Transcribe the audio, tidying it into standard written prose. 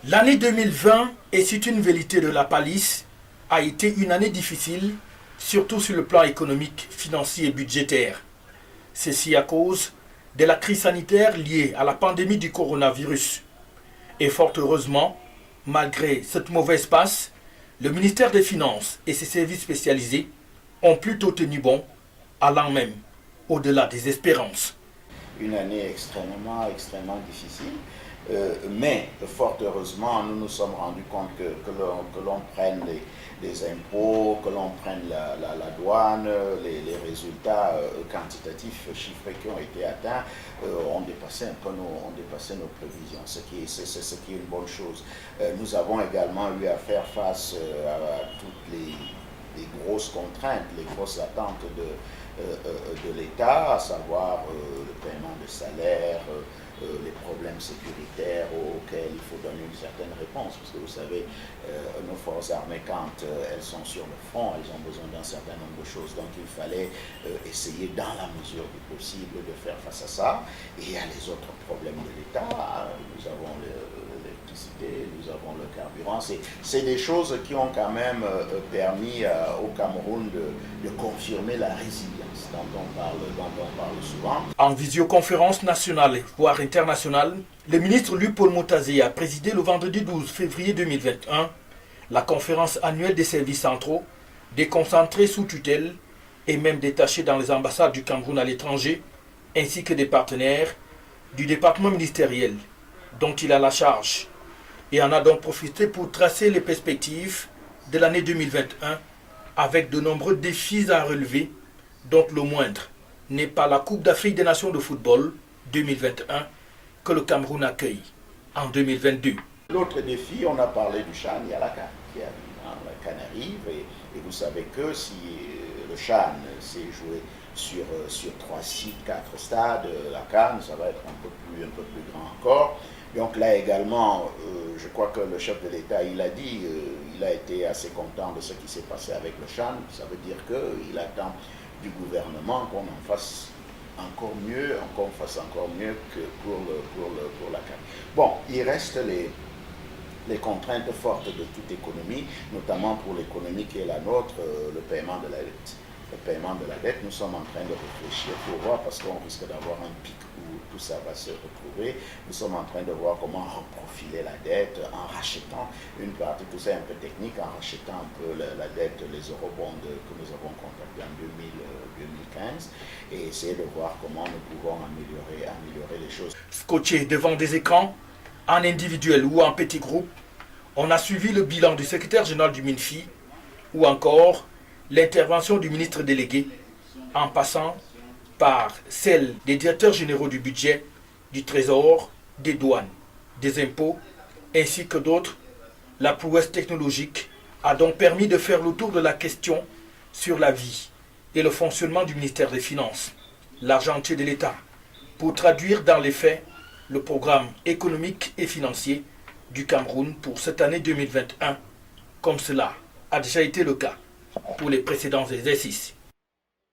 L'année 2020, et c'est une vérité de la palisse, a été une année difficile, surtout sur le plan économique, financier et budgétaire. Ceci à cause de la crise sanitaire liée à la pandémie du coronavirus. Et fort heureusement, malgré cette mauvaise passe, le ministère des Finances et ses services spécialisés ont plutôt tenu bon, allant même au-delà des espérances. Une année extrêmement difficile, mais fort heureusement, nous nous sommes rendus compte que l'on prenne les impôts, que l'on prenne la douane, les résultats quantitatifs chiffrés qui ont été atteints ont dépassé un peu nos prévisions, ce qui est une bonne chose. Nous avons également eu à faire face à toutes les grosses contraintes, les grosses attentes de l'État, à savoir le paiement de salaires, les problèmes sécuritaires auxquels il faut donner une certaine réponse. Parce que vous savez, nos forces armées, quand elles sont sur le front, elles ont besoin d'un certain nombre de choses. Donc il fallait essayer, dans la mesure du possible, de faire face à ça. Et il y a les autres problèmes de l'État. Nous avons l'électricité, nous avons le carburant. C'est des choses qui ont quand même permis au Cameroun de confirmer la résilience dont on parle souvent. En visioconférence nationale, voire internationale, le ministre Luc-Paul Motazé a présidé le vendredi 12 février 2021 la conférence annuelle des services centraux, déconcentrés sous tutelle et même détachés dans les ambassades du Cameroun à l'étranger, ainsi que des partenaires du département ministériel dont il a la charge, et en a donc profité pour tracer les perspectives de l'année 2021 avec de nombreux défis à relever, dont le moindre n'est pas la Coupe d'Afrique des Nations de football 2021 que le Cameroun accueille en 2022. L'autre défi, on a parlé du CHAN, il y a la CAN qui arrive. La CAN arrive et vous savez que si le CHAN s'est joué sur 3 sites, 4 stades, la CAN, ça va être un peu plus grand encore. Donc là également, je crois que le chef de l'État, il a dit, il a été assez content de ce qui s'est passé avec le CHAN. Ça veut dire qu'il attend du gouvernement qu'on en fasse encore mieux, qu'on fasse encore mieux que pour la CAN. Bon, il reste les contraintes fortes de toute économie, notamment pour l'économie qui est la nôtre, le paiement de la dette. Le paiement de la dette, nous sommes en train de réfléchir pour voir, parce qu'on risque d'avoir un pic où tout ça va se retrouver. Nous sommes en train de voir comment reprofiler la dette en rachetant une partie, tout ça est un peu technique, en rachetant un peu la dette, les eurobonds que nous avons contractés en 2015 et essayer de voir comment nous pouvons améliorer les choses. Scotché devant des écrans, en individuel ou en petit groupe, on a suivi le bilan du secrétaire général du MINFI ou encore l'intervention du ministre délégué, en passant par celle des directeurs généraux du budget, du trésor, des douanes, des impôts, ainsi que d'autres. La prouesse technologique a donc permis de faire le tour de la question sur la vie et le fonctionnement du ministère des Finances, l'argentier de l'État, pour traduire dans les faits le programme économique et financier du Cameroun pour cette année 2021, comme cela a déjà été le cas pour les précédents exercices.